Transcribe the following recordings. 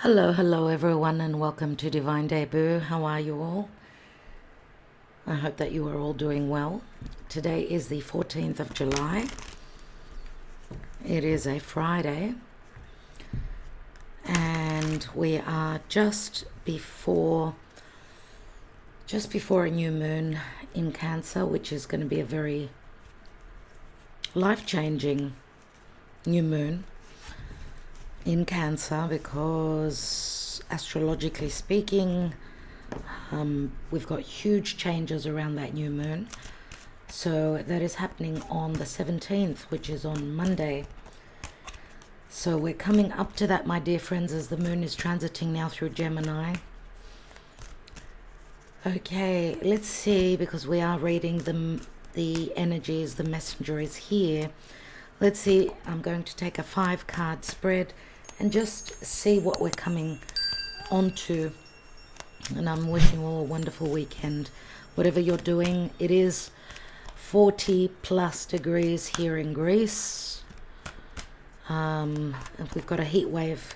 Hello everyone, and welcome to Divine Debut. How are you all? I hope that you are all doing well. Today is the 14th of July. It is a Friday, and we are just before a new moon in Cancer, which is going to be a very life-changing new moon in Cancer, because astrologically speaking, we've got huge changes around that new moon. So that is happening on the 17th, which is on Monday. So we're coming up to that, my dear friends, as the moon is transiting now through Gemini. Okay, let's see, because we are reading the energies, the messenger is here. Let's see, I'm going to take a 5-card spread and just see what we're coming onto. And I'm wishing you all a wonderful weekend. Whatever you're doing, it is 40 plus degrees here in Greece. And we've got a heat wave.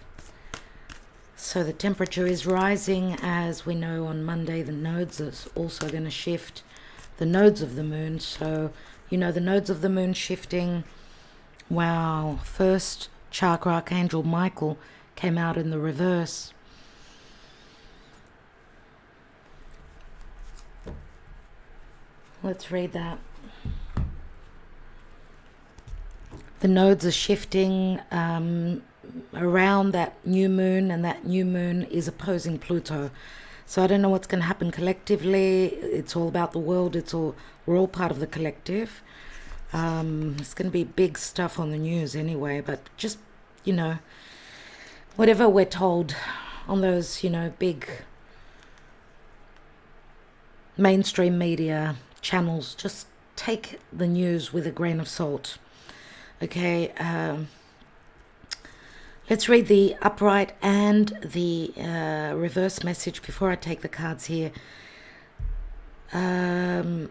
So the temperature is rising. As we know, on Monday the nodes are also going to shift. The nodes of the moon. So, you know, the nodes of the moon shifting. Wow. First chakra, Archangel Michael, came out in the reverse. Let's read that. The nodes are shifting around that new moon, and that new moon is opposing Pluto. So I don't know what's going to happen collectively. It's all about the world. We're all part of the collective. It's going to be big stuff on the news anyway, but just, you know, whatever we're told on those, you know, big mainstream media channels, just take the news with a grain of salt. Okay, let's read the upright and the reverse message before I take the cards here.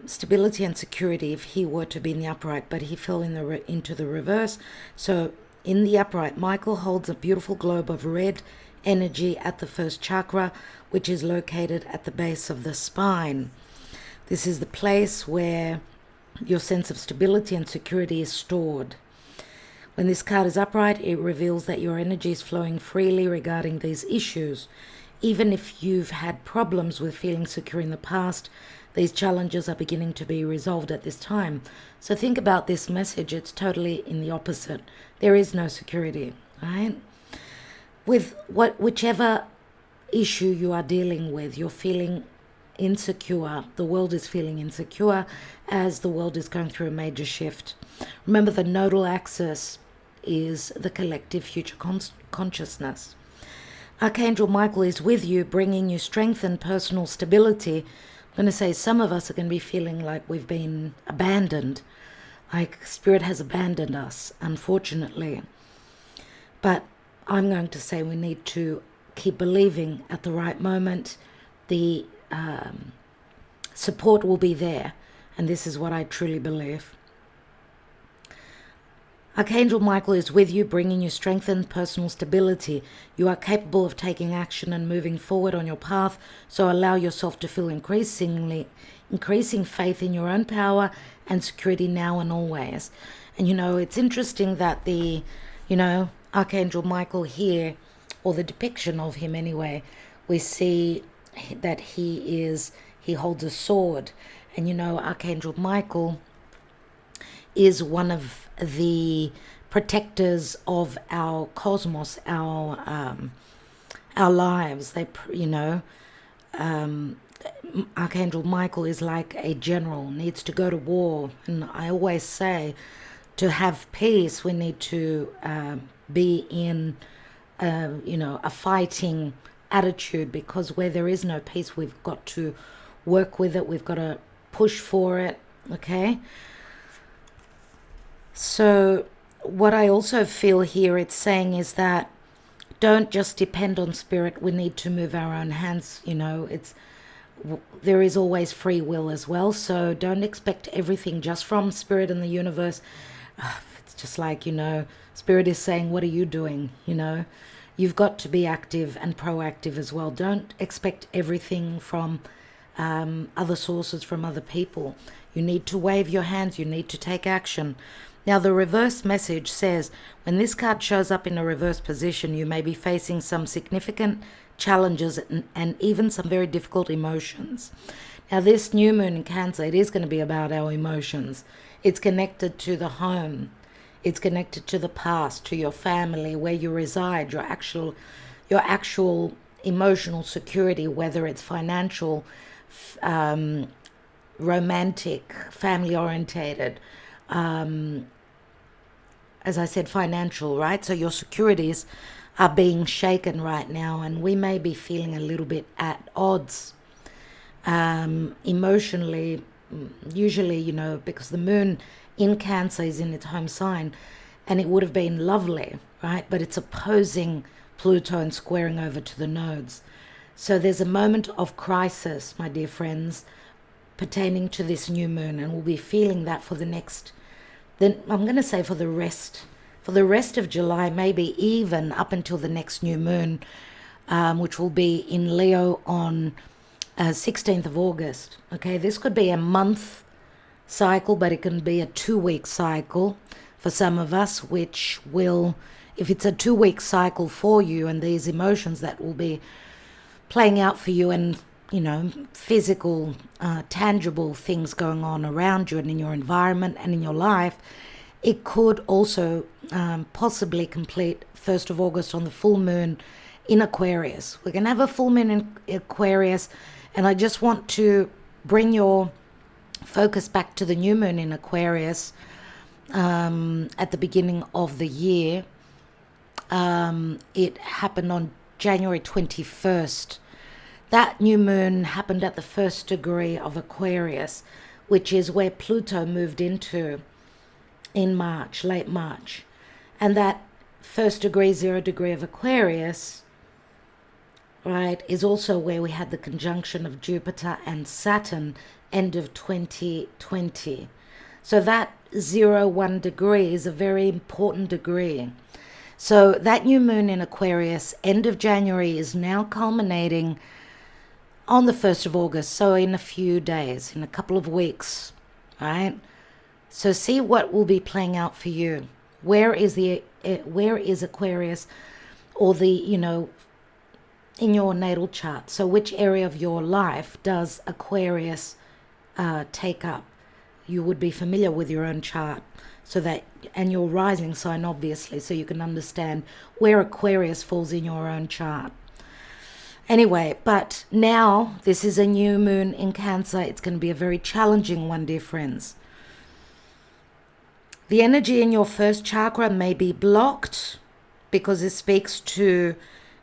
Stability and security, if he were to be in the upright, but he fell into the reverse. So in the upright, Michael holds a beautiful globe of red energy at the first chakra, which is located at the base of the spine. This is the place where your sense of stability and security is stored. When this card is upright, it reveals that your energy is flowing freely regarding these issues. Even if you've had problems with feeling secure in the past, these challenges are beginning to be resolved at this time. So think about this message. It's totally in the opposite. There is no security, right? With whichever issue you are dealing with, you're feeling insecure. The world is feeling insecure as the world is going through a major shift. Remember, the nodal axis is the collective future consciousness. Archangel Michael is with you, bringing you strength and personal stability. I'm going to say some of us are going to be feeling like we've been abandoned, like Spirit has abandoned us, unfortunately. But I'm going to say we need to keep believing. At the right moment, the support will be there, and this is what I truly believe. Archangel Michael is with you, bringing you strength and personal stability. You are capable of taking action and moving forward on your path, so allow yourself to feel increasing faith in your own power and security now and always. And, you know, it's interesting that the, you know, Archangel Michael here, or the depiction of him anyway, we see that he holds a sword. And, you know, Archangel Michael is one of the protectors of our cosmos, our lives. Archangel Michael is like a general, needs to go to war. And I always say, to have peace, we need to be in, a fighting attitude, because where there is no peace, we've got to work with it. We've got to push for it. Okay. So what I also feel here it's saying is that don't just depend on Spirit. We need to move our own hands. You know, there is always free will as well. So don't expect everything just from Spirit and the universe. It's just like, you know, Spirit is saying, what are you doing? You know, you've got to be active and proactive as well. Don't expect everything from other sources, from other people. You need to wave your hands. You need to take action. Now, the reverse message says, when this card shows up in a reverse position, you may be facing some significant challenges and even some very difficult emotions. Now, this new moon in Cancer, it is going to be about our emotions. It's connected to the home. It's connected to the past, to your family, where you reside, your actual emotional security, whether it's financial, romantic, family-orientated, as I said, financial, right? So your securities are being shaken right now, and we may be feeling a little bit at odds emotionally, usually, you know, because the moon in Cancer is in its home sign, and it would have been lovely, right? But it's opposing Pluto and squaring over to the nodes. So there's a moment of crisis, my dear friends, pertaining to this new moon, and we'll be feeling that for the next, then I'm going to say for the rest of July, maybe even up until the next new moon, which will be in Leo on 16th of August. Okay, this could be a month cycle, but it can be a 2-week cycle for some of us, which will, if it's a 2-week cycle for you, and these emotions that will be playing out for you, and you know, physical, tangible things going on around you and in your environment and in your life, it could also possibly complete 1st of August on the full moon in Aquarius. We're going to have a full moon in Aquarius, and I just want to bring your focus back to the new moon in Aquarius at the beginning of the year. It happened on January 21st. That new moon happened at the 1st degree of Aquarius, which is where Pluto moved into in March, late March. And that 1st degree, 0 degree of Aquarius, right, is also where we had the conjunction of Jupiter and Saturn, end of 2020. So that 0-1 degree is a very important degree. So that new moon in Aquarius, end of January, is now culminating on the 1st of August, so in a few days, in a couple of weeks, right? So see what will be playing out for you. Where is Aquarius, or the, you know, in your natal chart? So which area of your life does Aquarius take up? You would be familiar with your own chart, so that, and your rising sign, obviously, so you can understand where Aquarius falls in your own chart. Anyway, but now this is a new moon in Cancer. It's going to be a very challenging one, dear friends. The energy in your first chakra may be blocked because it speaks to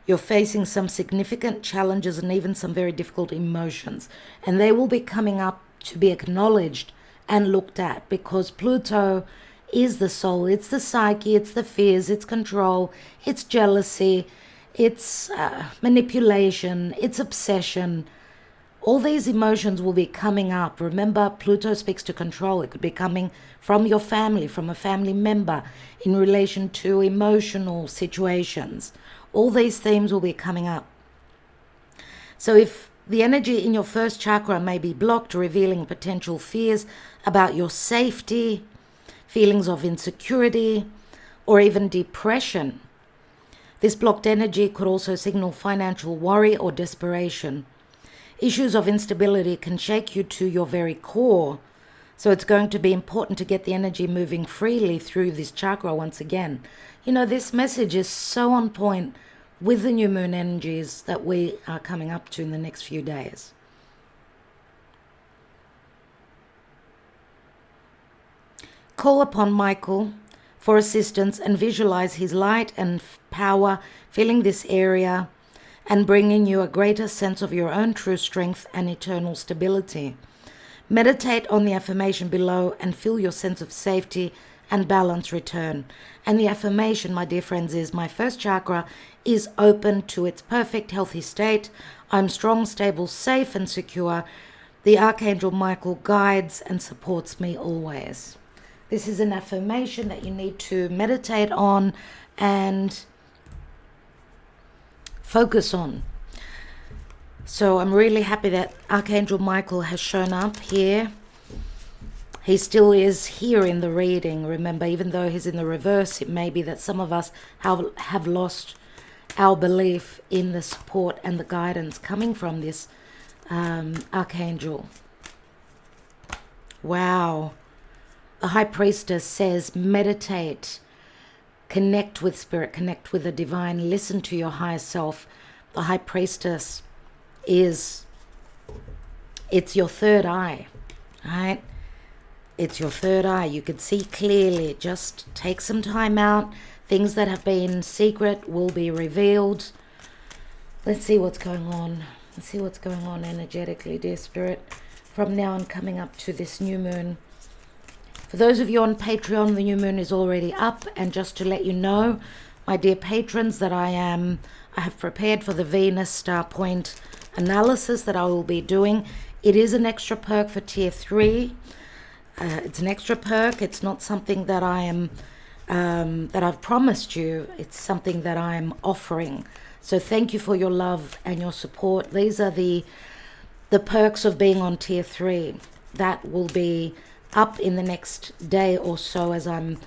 you're facing some significant challenges and even some very difficult emotions. And they will be coming up to be acknowledged and looked at, because Pluto is the soul. It's the psyche, it's the fears, it's control, it's jealousy, it's manipulation, it's obsession. All these emotions will be coming up. Remember, Pluto speaks to control. It could be coming from your family, from a family member, in relation to emotional situations. All these themes will be coming up. So if the energy in your first chakra may be blocked, revealing potential fears about your safety, feelings of insecurity, or even depression, this blocked energy could also signal financial worry or desperation. Issues of instability can shake you to your very core. So it's going to be important to get the energy moving freely through this chakra once again. You know, this message is so on point with the new moon energies that we are coming up to in the next few days. Call upon Michael for assistance and visualize his light and power filling this area and bringing you a greater sense of your own true strength and eternal stability. Meditate on the affirmation below and feel your sense of safety and balance return. And the affirmation, my dear friends, is my first chakra is open to its perfect healthy state. I'm strong, stable, safe, and secure. The Archangel Michael guides and supports me always. This is an affirmation that you need to meditate on and focus on. So I'm really happy that Archangel Michael has shown up here. He still is here in the reading. Remember, even though he's in the reverse, it may be that some of us have lost our belief in the support and the guidance coming from this Archangel. Wow. The High Priestess says, meditate, connect with Spirit, connect with the divine, listen to your higher self. The High Priestess it's your third eye, right? It's your third eye. You can see clearly. Just take some time out. Things that have been secret will be revealed. Let's see what's going on. Let's see what's going on energetically, dear Spirit, from now on coming up to this new moon. For those of you on Patreon, the new moon is already up. And just to let you know, my dear patrons, that I have prepared for the Venus star point analysis that I will be doing. It is an extra perk for tier 3. It's an extra perk. It's not something that I am that I've promised you. It's something that I am offering. So thank you for your love and your support. These are the perks of being on tier 3. That will be up in the next day or so as I'm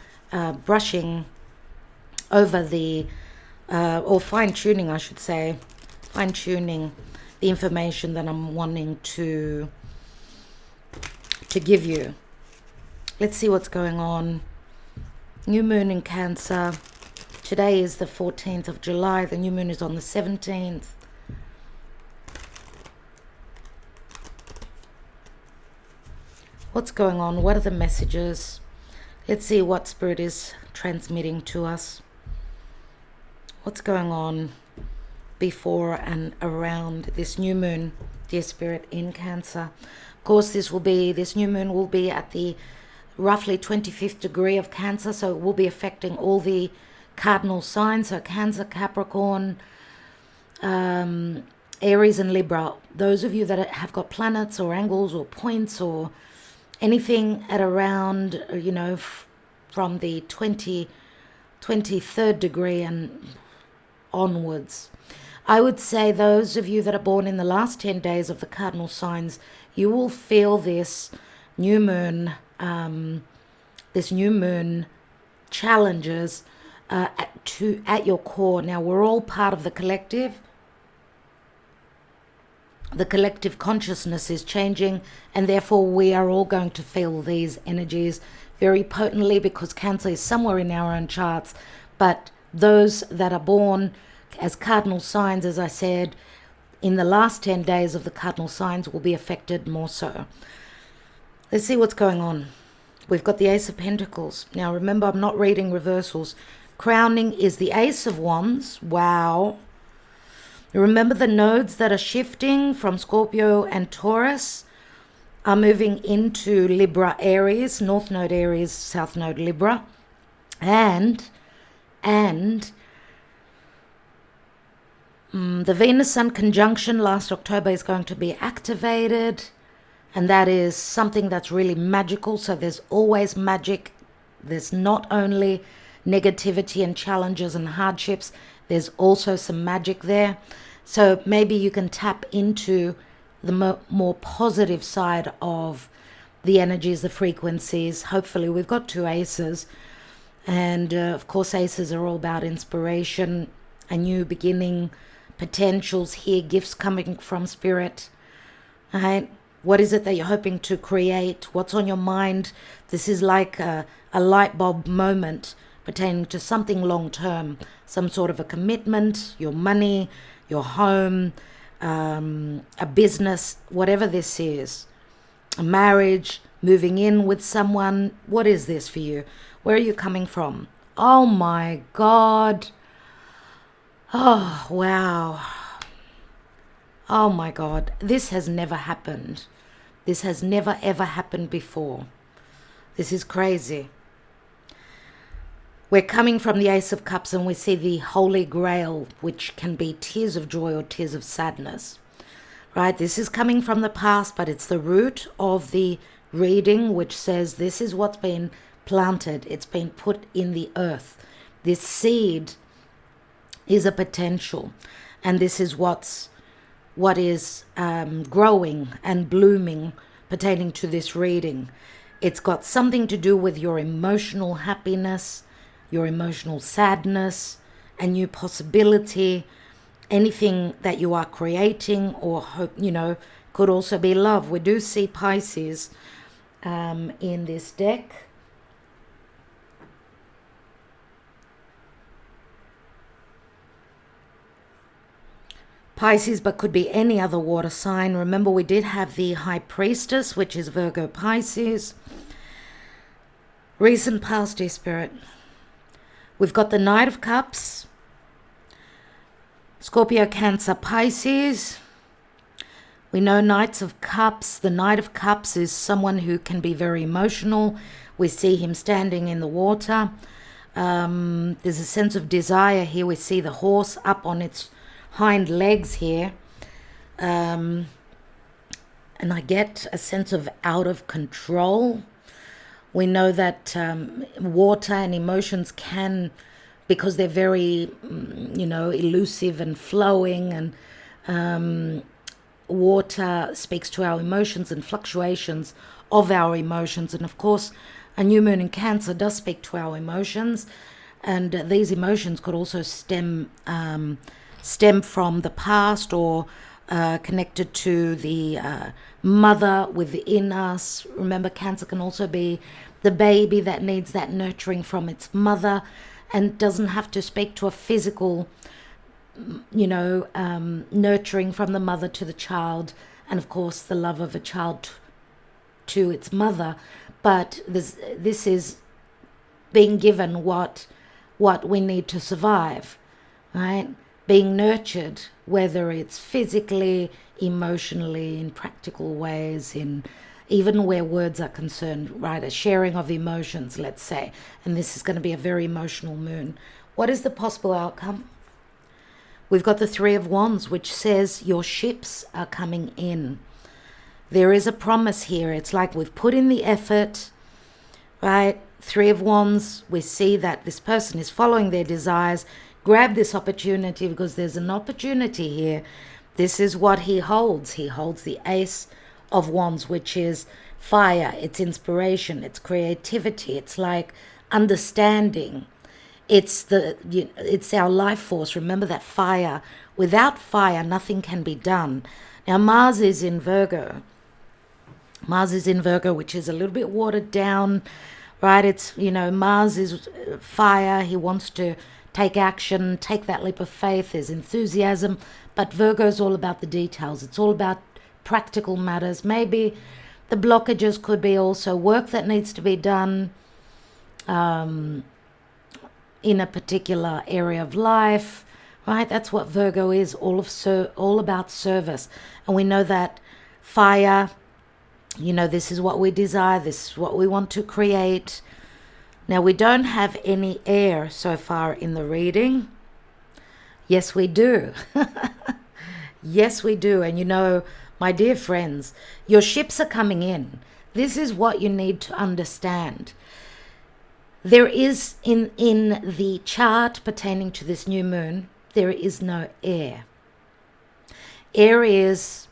brushing over the or fine-tuning, I should say, fine-tuning the information that I'm wanting to give you. Let's see what's going on. New moon in Cancer. Today is the 14th of July. The new moon is on the 17th. What's going on? What are the messages? Let's see what Spirit is transmitting to us. What's going on before and around this new moon, dear Spirit, in Cancer? Of course, this new moon will be at the roughly 25th degree of Cancer, so it will be affecting all the cardinal signs, so Cancer, Capricorn, Aries and Libra. Those of you that have got planets or angles or points or anything at around, from the 23rd degree and onwards. I would say those of you that are born in the last 10 days of the cardinal signs, you will feel this new moon challenges at your core. Now, we're all part of the collective. The collective consciousness is changing, and therefore we are all going to feel these energies very potently, because Cancer is somewhere in our own charts. But those that are born as cardinal signs, as I said, in the last 10 days of the cardinal signs will be affected more so. Let's see what's going on. We've got the Ace of Pentacles. Now remember, I'm not reading reversals. Crowning is the Ace of Wands. Wow. Remember, the nodes that are shifting from Scorpio and Taurus are moving into Libra, Aries, North Node Aries, South Node Libra. And the Venus-Sun conjunction last October is going to be activated, and that is something that's really magical. So there's always magic. There's not only negativity and challenges and hardships, there's also some magic there. So maybe you can tap into the more positive side of the energies, the frequencies. Hopefully, we've got 2 aces. And of course, aces are all about inspiration, a new beginning, potentials here, gifts coming from Spirit. All right? What is it that you're hoping to create? What's on your mind? This is like a light bulb moment pertaining to something long term, some sort of a commitment, your money, your home, a business, whatever this is, a marriage, moving in with someone. What is this for you? Where are you coming from? Oh my God. Oh, wow. Oh my God. This has never happened. This has never ever happened before. This is crazy. We're coming from the Ace of Cups, and we see the Holy Grail, which can be tears of joy or tears of sadness. Right? This is coming from the past, but it's the root of the reading, which says this is what's been planted. It's been put in the earth. This seed is a potential. And this is what is growing and blooming pertaining to this reading. It's got something to do with your emotional happiness, your emotional sadness, a new possibility, anything that you are creating or hope, could also be love. We do see Pisces in this deck. Pisces, but could be any other water sign. Remember, we did have the High Priestess, which is Virgo Pisces. Recent past, dear Spirit. We've got the Knight of Cups, Scorpio, Cancer, Pisces. We know Knights of Cups. The Knight of Cups is someone who can be very emotional. We see him standing in the water. There's a sense of desire here. We see the horse up on its hind legs here. And I get a sense of out of control. We know that water and emotions can, because they're very, elusive and flowing, and water speaks to our emotions and fluctuations of our emotions. And of course, a new moon in Cancer does speak to our emotions. And these emotions could also stem from the past, or connected to the mother within us. Remember, Cancer can also be the baby that needs that nurturing from its mother, and doesn't have to speak to a physical, nurturing from the mother to the child, and of course the love of a child to its mother. But this is being given what we need to survive, right? Being nurtured, whether it's physically, emotionally, in practical ways, in even where words are concerned, right? A sharing of emotions, let's say. And this is going to be a very emotional moon. What is the possible outcome? We've got the Three of Wands, which says your ships are coming in. There is a promise here. It's like we've put in the effort, right? Three of Wands, we see that this person is following their desires. Grab this opportunity, because there's an opportunity here. This is what he holds. He holds the Ace of Wands, which is fire. It's inspiration. It's creativity. It's like understanding. It's our life force. Remember that fire. Without fire, nothing can be done. Now, Mars is in Virgo. Mars is in Virgo, which is a little bit watered down, right? It's, Mars is fire. He wants to take action, take that leap of faith. There's enthusiasm, but Virgo is all about the details. It's all about practical matters. Maybe the blockages could be also work that needs to be done in a particular area of life, right? That's what Virgo is, all about service. And we know that fire, this is what we desire, this is what we want to create. Now, we don't have any air so far in the reading. Yes, we do. Yes, we do. And my dear friends, your ships are coming in. This is what you need to understand. There is, in the chart pertaining to this new moon, there is no air. Air is,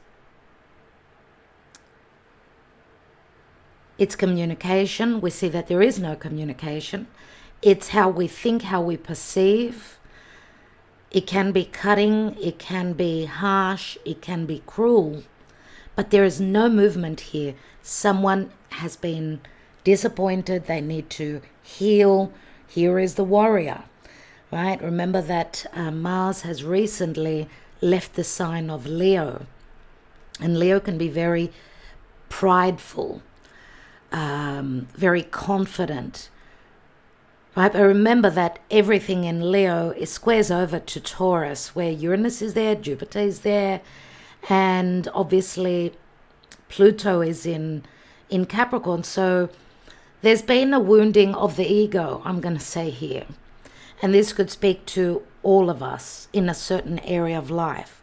it's communication. We see that there is no communication. It's how we think, how we perceive. It can be cutting, it can be harsh, it can be cruel, but there is no movement here. Someone has been disappointed, they need to heal. Here is the warrior, right? Remember that Mars has recently left the sign of Leo, and Leo can be very prideful, very confident, right? But remember that everything in Leo is squares over to Taurus, where Uranus is there, Jupiter is there, and obviously Pluto is in Capricorn. So there's been a wounding of the ego, I'm going to say here. And this could speak to all of us in a certain area of life.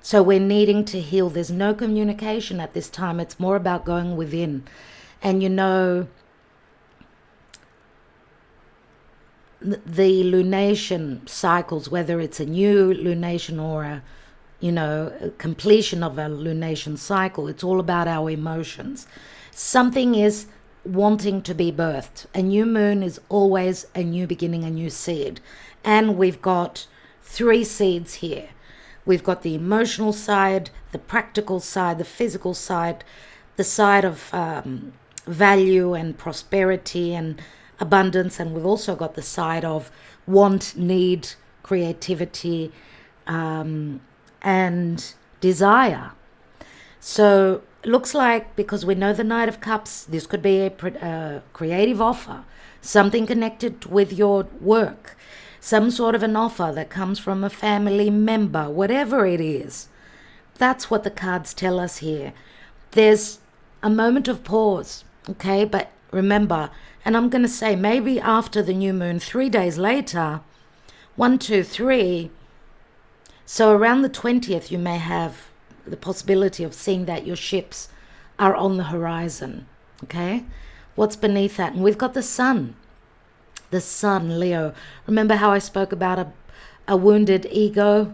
So we're needing to heal. There's no communication at this time. It's more about going within. And the lunation cycles, whether it's a new lunation or a completion of a lunation cycle. It's all about our emotions. Something is wanting to be birthed. A new moon is always a new beginning, a new seed. And we've got 3 seeds here. We've got the emotional side, the practical side, the physical side, the side of value and prosperity and abundance. And we've also got the side of want, need, creativity, and desire. So it looks like, because we know the Knight of Cups, this could be a creative offer, something connected with your work, some sort of an offer that comes from a family member, whatever it is. That's what the cards tell us here. There's a moment of pause, okay? But remember, and I'm going to say maybe after the new moon, 3 days later, 1, 2, 3, so around the 20th, you may have the possibility of seeing that your ships are on the horizon, okay? What's beneath that? And we've got the sun. The sun, Leo. Remember how I spoke about a wounded ego?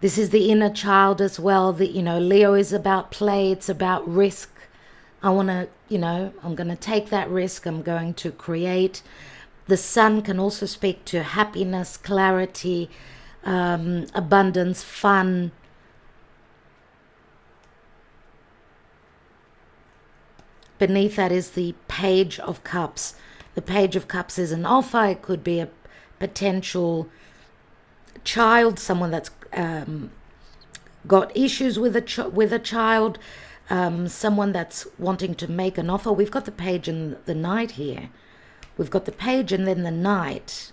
This is the inner child as well. Leo is about play. It's about risk. I want to, I'm going to take that risk. I'm going to create. The sun can also speak to happiness, clarity, abundance, fun. Beneath that is the Page of Cups. The Page of Cups is an offer. It could be a potential child, someone that's got issues with a child, someone that's wanting to make an offer. We've got the Page and the Knight here. We've got the Page and then the Knight.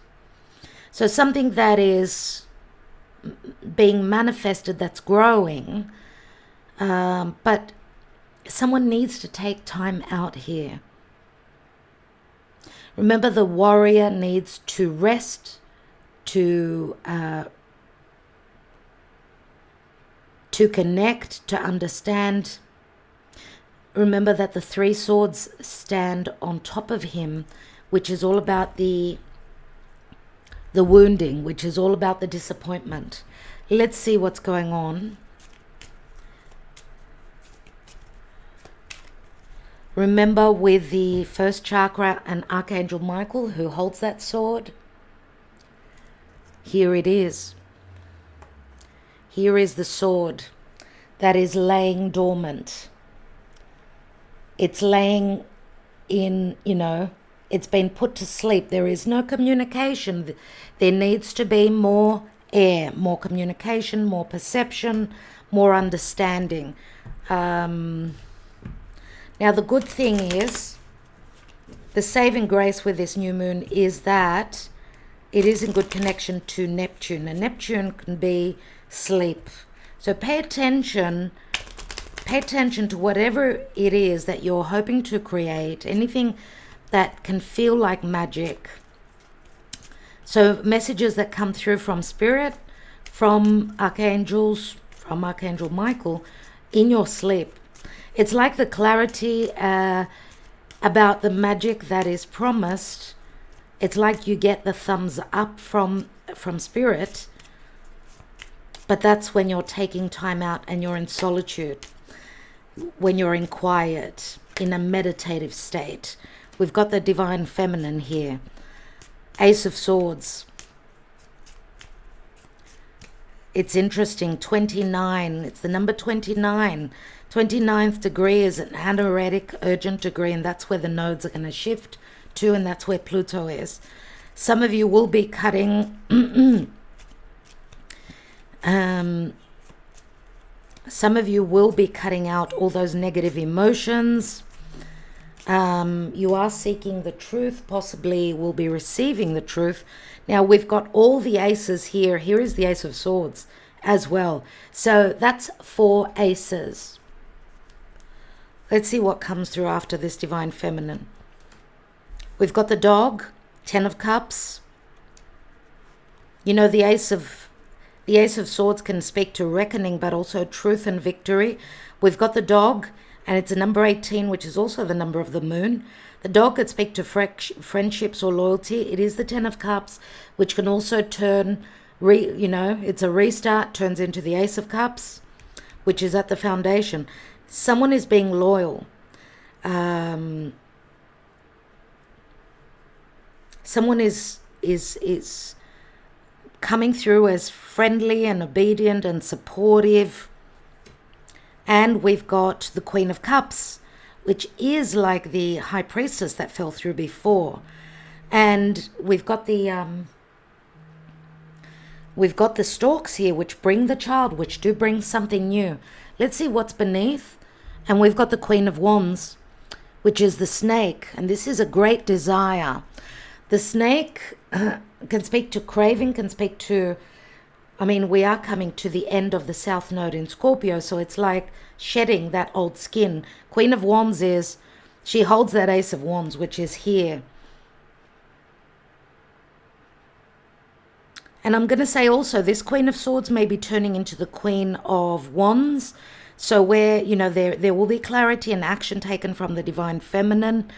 So something that is being manifested, that's growing, but someone needs to take time out here. Remember, the warrior needs to rest, to connect, to understand. Remember that the 3 swords stand on top of him, which is all about the wounding, which is all about the disappointment. Let's see what's going on. Remember, with the first chakra and Archangel Michael, who holds that sword, here it is. Here is the sword that is laying dormant. It's laying in, it's been put to sleep. There is no communication. There needs to be more air, more communication, more perception, more understanding. Now, the good thing is, the saving grace with this new moon is that it is in good connection to Neptune. And Neptune can be sleep. So pay attention to whatever it is that you're hoping to create, anything that can feel like magic. So messages that come through from Spirit, from archangels, from Archangel Michael, in your sleep. It's like the clarity about the magic that is promised. It's like you get the thumbs up from Spirit, but that's when you're taking time out and you're in solitude, when you're in quiet, in a meditative state. We've got the Divine Feminine here. Ace of Swords. It's interesting, 29. It's the number 29. 29th degree is an anaretic urgent degree, and that's where the nodes are going to shift to, and that's where Pluto is. Some of you will be cutting some of you will be cutting out all those negative emotions. You are seeking the truth, possibly will be receiving the truth. Now, we've got all the aces here. Here is the Ace of Swords as well. So that's 4 aces. Let's see what comes through after this Divine Feminine. We've got the Dog, 10 of Cups. The Ace of Swords can speak to reckoning, but also truth and victory. We've got the Dog, and it's a number 18, which is also the number of the moon. The dog could speak to friendships or loyalty. It is the 10 of Cups, which can also turn, it's a restart, turns into the Ace of Cups, which is at the foundation. Someone is being loyal. Someone is coming through as friendly and obedient and supportive. And we've got the Queen of Cups, which is like the High Priestess that fell through before. And we've got the storks here, which bring the child, which do bring something new. Let's see what's beneath. And we've got the Queen of Wands, which is the snake. And this is a great desire. The snake can speak to craving, can speak to, we are coming to the end of the South Node in Scorpio, so it's like shedding that old skin. Queen of Wands she holds that Ace of Wands, which is here. And I'm going to say also, this Queen of Swords may be turning into the Queen of Wands. So where, there will be clarity and action taken from the Divine Feminine.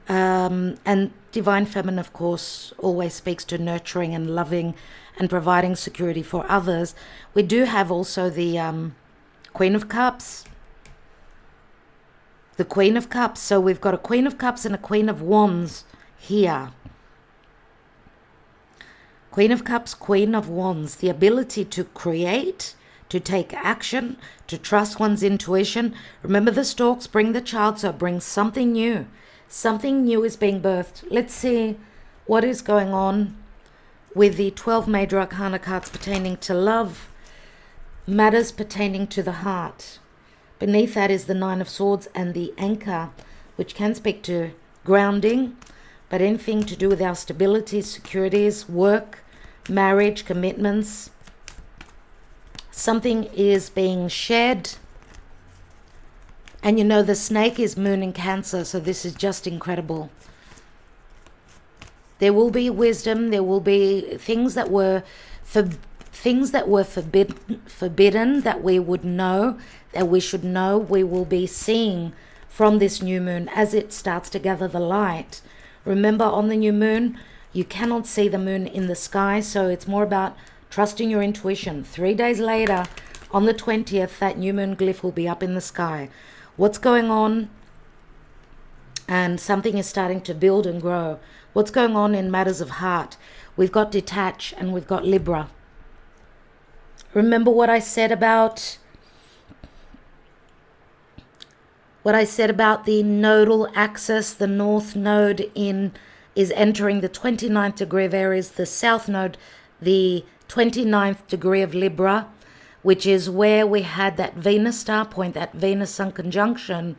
And Divine Feminine, of course, always speaks to nurturing and loving and providing security for others. We do have also the Queen of Cups. The Queen of Cups. So we've got a Queen of Cups and a Queen of Wands here. Queen of Cups, Queen of Wands. The ability to create, to take action, to trust one's intuition. Remember, the storks bring the child, so it brings something new. Something new is being birthed. Let's see what is going on with the 12 major arcana cards pertaining to love, matters pertaining to the heart. Beneath that is the Nine of Swords and the Anchor, which can speak to grounding, but anything to do with our stability, securities, work, marriage, commitments. Something is being shed. And the snake is Moon in Cancer, so this is just incredible. There will be wisdom. There will be things that were forbidden that we would know, that we should know. We will be seeing from this new moon as it starts to gather the light. Remember, on the new moon, you cannot see the moon in the sky, so it's more about trusting your intuition. 3 days later, on the 20th, that new moon glyph will be up in the sky. What's going on? And something is starting to build and grow. What's going on in matters of heart? We've got Detach and we've got Libra. Remember what I said about the nodal axis? The North Node is entering the 29th degree of Aries, the South Node, the 29th degree of Libra, which is where we had that Venus star point, that Venus-Sun conjunction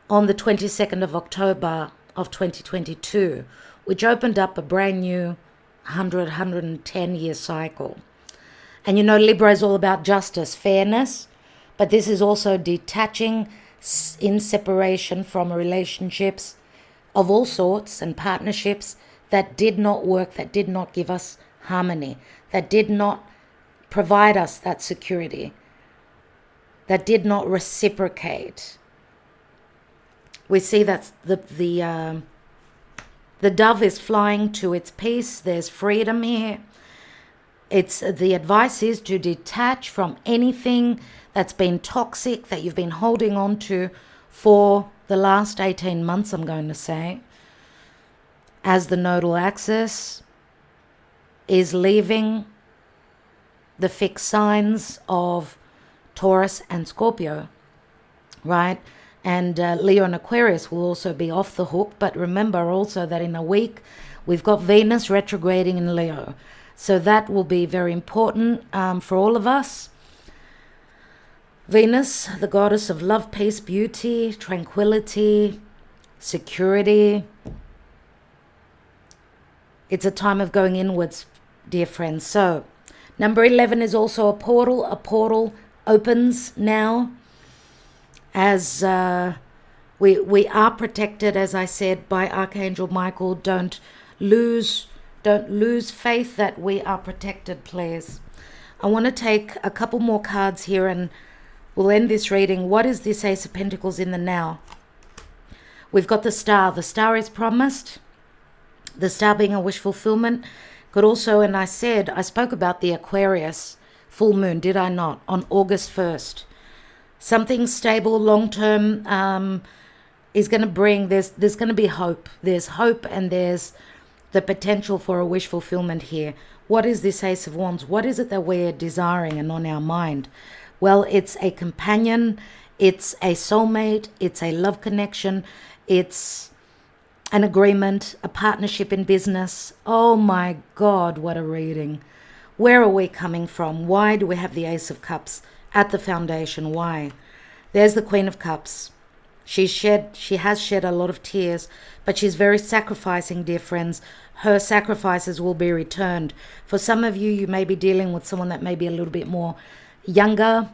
on the 22nd of October of 2022, which opened up a brand new 110-year cycle. And Libra is all about justice, fairness, but this is also detaching in separation from relationships of all sorts and partnerships that did not work, that did not give us harmony, that did not provide us that security, that did not reciprocate. We see that the dove is flying to its peace. There's freedom here. The advice is to detach from anything that's been toxic, that you've been holding on to for the last 18 months, I'm going to say, as the nodal axis is leaving the fixed signs of Taurus and Scorpio, right? And Leo and Aquarius will also be off the hook. But remember also that in a week, we've got Venus retrograding in Leo. So that will be very important for all of us. Venus, the goddess of love, peace, beauty, tranquility, security. It's a time of going inwards, dear friends. So number 11 is also a portal. A portal opens now as we are protected, as I said, by Archangel Michael. Don't lose faith that we are protected, please. I want to take a couple more cards here, and We'll end this reading. What is this Ace of Pentacles in the now? We've got the Star. The Star is promised. The Star being a wish fulfillment. Could also, and I spoke about the Aquarius full moon, did I not? On August 1st. Something stable, long-term is going to bring, there's going to be hope. There's hope and there's the potential for a wish fulfillment here. What is this Ace of Wands? What is it that we're desiring and on our mind? Well, it's a companion, it's a soulmate, it's a love connection, it's an agreement, a partnership in business. Oh my God, what a reading. Where are we coming from? Why do we have the Ace of Cups at the foundation? Why? There's the Queen of Cups. She has shed a lot of tears, but she's very sacrificing, dear friends. Her sacrifices will be returned. For some of you, you may be dealing with someone that may be a little bit more younger,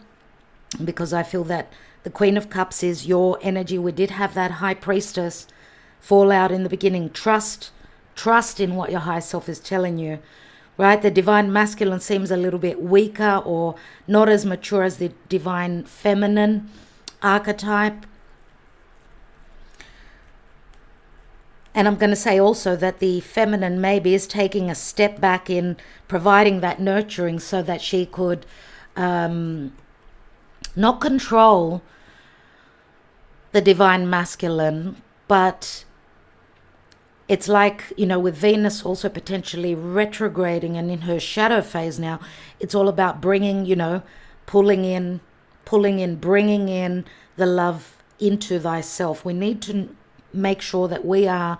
because I feel that the Queen of Cups is your energy. We did have that High Priestess fallout in the beginning. Trust in what your high self is telling you, right? The Divine Masculine seems a little bit weaker or not as mature as the Divine Feminine archetype. And I'm going to say also that the feminine maybe is taking a step back in providing that nurturing so that she could not control the Divine Masculine, but it's like, with Venus also potentially retrograding and in her shadow phase now, it's all about bringing, pulling in, bringing in the love into thyself. We need to make sure that we are,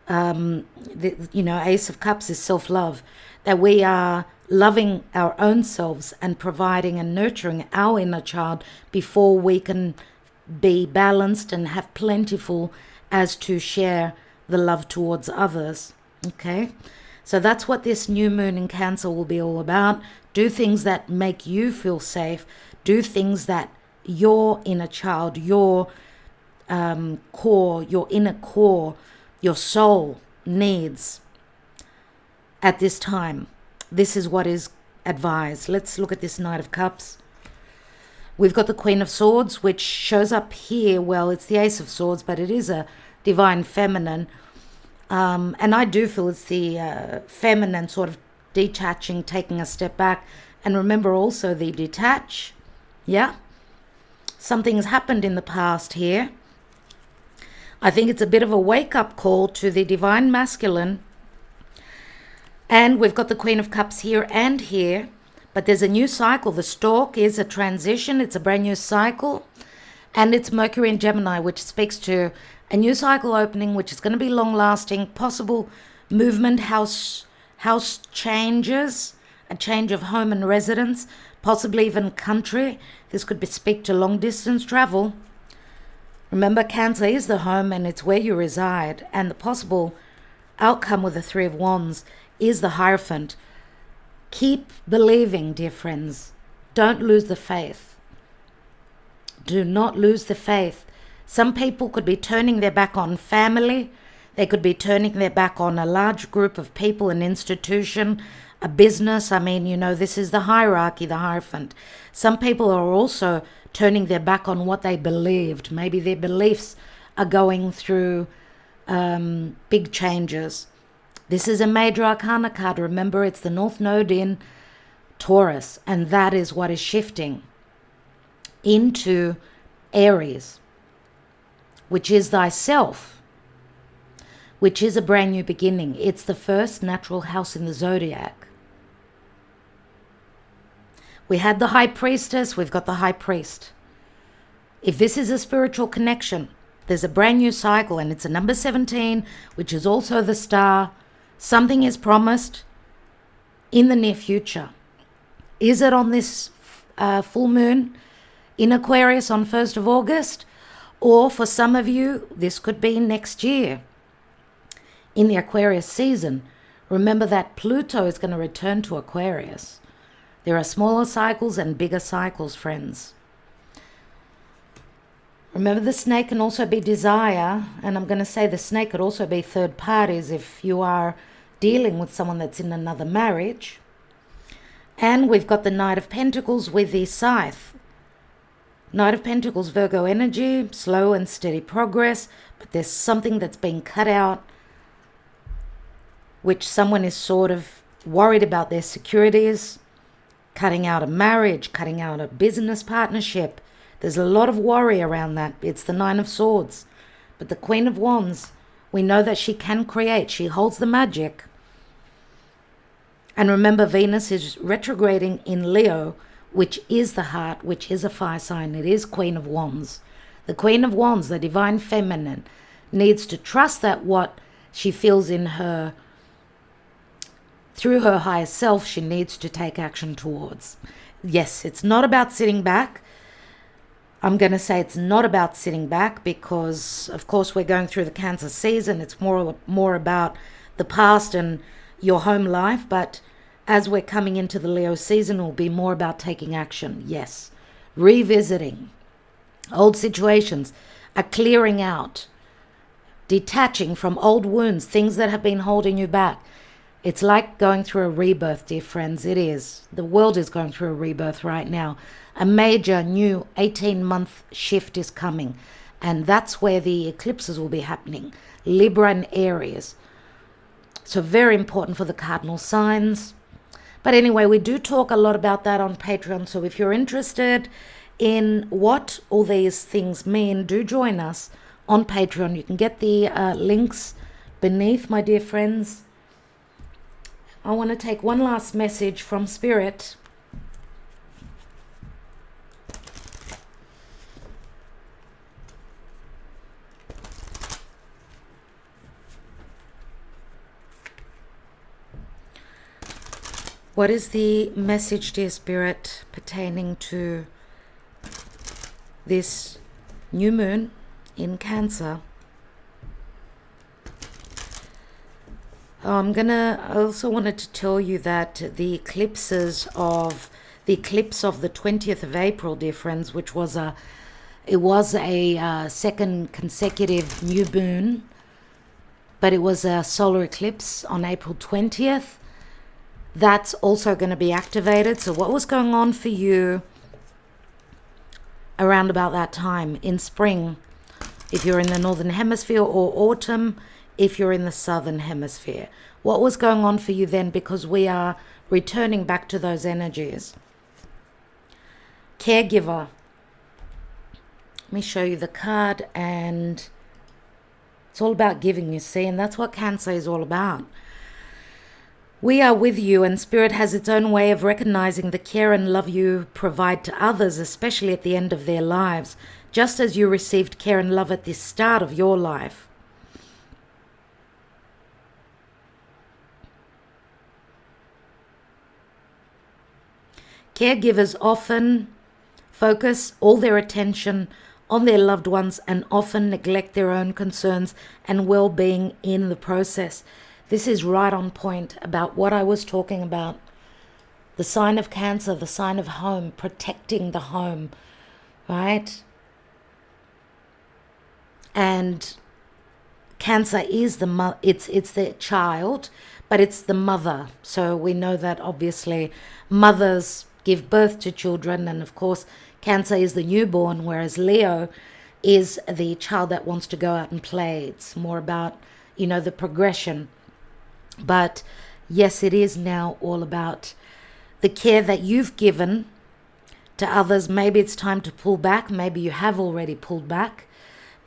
Ace of Cups is self-love, that we are loving our own selves and providing and nurturing our inner child before we can be balanced and have plentiful as to share the love towards others. Okay, so that's what this new moon in Cancer will be all about. Do things that make you feel safe. Do things that your inner child, your core, your inner core, your soul needs at this time. This is what is advised. Let's look at this Knight of Cups. We've got the Queen of Swords, which shows up here. Well, it's the Ace of Swords, but it is a Divine Feminine. And I do feel it's the feminine sort of detaching, taking a step back. And remember also the detach. Yeah? Something's happened in the past here. I think it's a bit of a wake-up call to the Divine Masculine. And we've got the Queen of Cups here and here. But there's a new cycle. The Stork is a transition. It's a brand new cycle. And it's Mercury in Gemini, which speaks to a new cycle opening, which is going to be long-lasting, possible movement, house changes, a change of home and residence, possibly even country. This could speak to long-distance travel. Remember, Cancer is the home and it's where you reside. And the possible outcome with the Three of Wands is the Hierophant. Keep believing, dear friends. Don't lose the faith. Do not lose the faith. Some people could be turning their back on family. They could be turning their back on a large group of people, an institution, a business. I mean, this is the hierarchy, the Hierophant. Some people are also turning their back on what they believed. Maybe their beliefs are going through big changes. This is a major arcana card. Remember, it's the North Node in Taurus, and that is what is shifting into Aries, which is thyself, which is a brand new beginning. It's the first natural house in the zodiac. We had the High Priestess, we've got the High Priest. If this is a spiritual connection, there's a brand new cycle, and it's a number 17, which is also the star. Something is promised in the near future. Is it on this full moon in Aquarius on 1st of August? Or for some of you, this could be next year in the Aquarius season. Remember that Pluto is going to return to Aquarius. There are smaller cycles and bigger cycles, friends. Remember, the snake can also be desire, and I'm going to say the snake could also be third parties if you are dealing with someone that's in another marriage. And we've got the Knight of Pentacles with the scythe. Knight of Pentacles, Virgo energy, slow and steady progress, but there's something that's being cut out, which someone is sort of worried about their securities, cutting out a marriage, cutting out a business partnership. There's a lot of worry around that. It's the Nine of Swords. But the Queen of Wands, we know that she can create. She holds the magic. And remember, Venus is retrograding in Leo, which is the heart, which is a fire sign. It is Queen of Wands. The Queen of Wands, the divine feminine, needs to trust that what she feels in her, through her higher self, she needs to take action towards. Yes, it's not about sitting back. I'm going to say it's not about sitting back because, of course, we're going through the Cancer season. It's more about the past and your home life. But as we're coming into the Leo season, it will be more about taking action. Yes, revisiting old situations, a clearing out, detaching from old wounds, things that have been holding you back. It's like going through a rebirth, dear friends. It is. The world is going through a rebirth right now. A major new 18-month shift is coming. And that's where the eclipses will be happening. Libra and Aries. So very important for the cardinal signs. But anyway, we do talk a lot about that on Patreon. So if you're interested in what all these things mean, do join us on Patreon. You can get the links beneath, my dear friends. I want to take one last message from Spirit. What is the message, dear Spirit, pertaining to this new moon in Cancer? I also wanted to tell you that the eclipse of the 20th of April, dear friends, which was a second consecutive new moon, but it was a solar eclipse on April 20th. That's also going to be activated. So what was going on for you around about that time in spring, if you're in the northern hemisphere, or autumn if you're in the southern hemisphere? What was going on for you then? Because we are returning back to those energies. Caregiver. Let me show you the card, and it's all about giving, you see, and that's what Cancer is all about. We are with you, and Spirit has its own way of recognizing the care and love you provide to others, especially at the end of their lives, just as you received care and love at the start of your life. Caregivers often focus all their attention on their loved ones and often neglect their own concerns and well-being in the process. This is right on point about what I was talking about. The sign of Cancer, the sign of home, protecting the home, right? And Cancer is it's the child, but it's the mother. So we know that obviously mothers give birth to children, and of course Cancer is the newborn, whereas Leo is the child that wants to go out and play. It's more about, the progression. But yes, it is now all about the care that you've given to others. Maybe it's time to pull back. Maybe you have already pulled back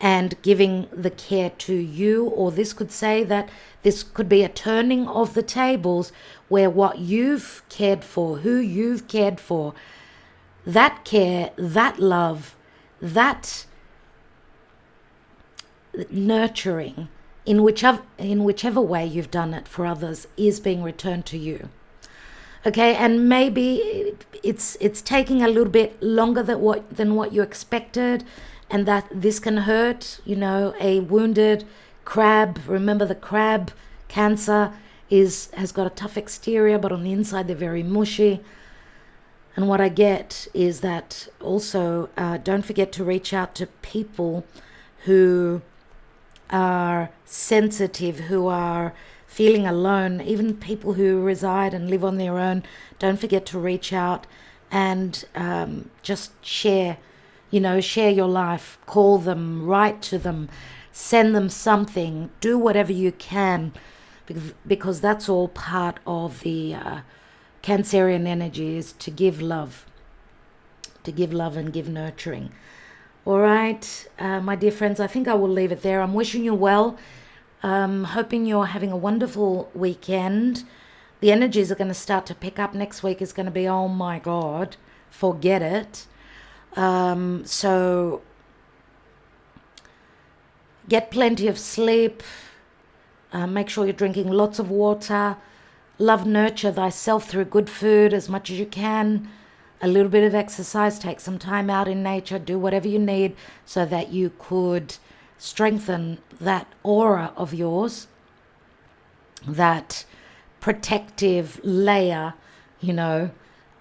and giving the care to you. Or this could say that this could be a turning of the tables where what you've cared for, who you've cared for, that care, that love, that nurturing, in whichever way you've done it for others, is being returned to you. Okay, and maybe it's taking a little bit longer than what you expected, and that this can hurt. A wounded crab. Remember, the crab, Cancer, has got a tough exterior, but on the inside they're very mushy. And what I get is that also don't forget to reach out to people who are sensitive, who are feeling alone, even people who reside and live on their own. Don't forget to reach out and just share, share your life, call them, write to them, send them something, do whatever you can, because that's all part of the Cancerian energy, is to give love and give nurturing. All right, my dear friends, I think I will leave it there. I'm wishing you well. Hoping you're having a wonderful weekend. The energies are going to start to pick up. Next week is going to be, oh my God, forget it. So get plenty of sleep. Make sure you're drinking lots of water. Love, nurture thyself through good food as much as you can. A little bit of exercise. Take some time out in nature. Do whatever you need so that you could strengthen that aura of yours, that protective layer,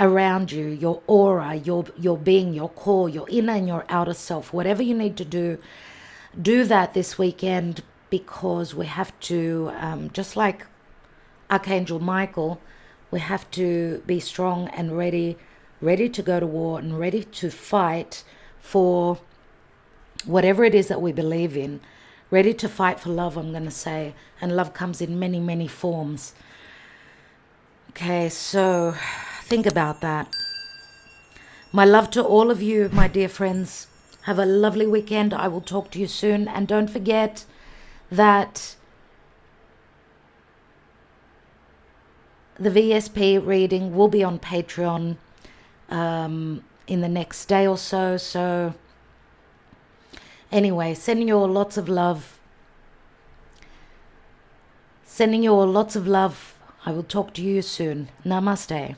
around you, your aura, your being, your core, your inner and your outer self. Whatever you need to do that this weekend, because we have to, just like Archangel Michael, we have to be strong and ready to go to war and ready to fight for whatever it is that we believe in. Ready to fight for love, I'm going to say. And love comes in many, many forms. Okay, so think about that. My love to all of you, my dear friends. Have a lovely weekend. I will talk to you soon. And don't forget that the VSP reading will be on Patreon in the next day or so. So anyway, sending you all lots of love. I will talk to you soon. Namaste.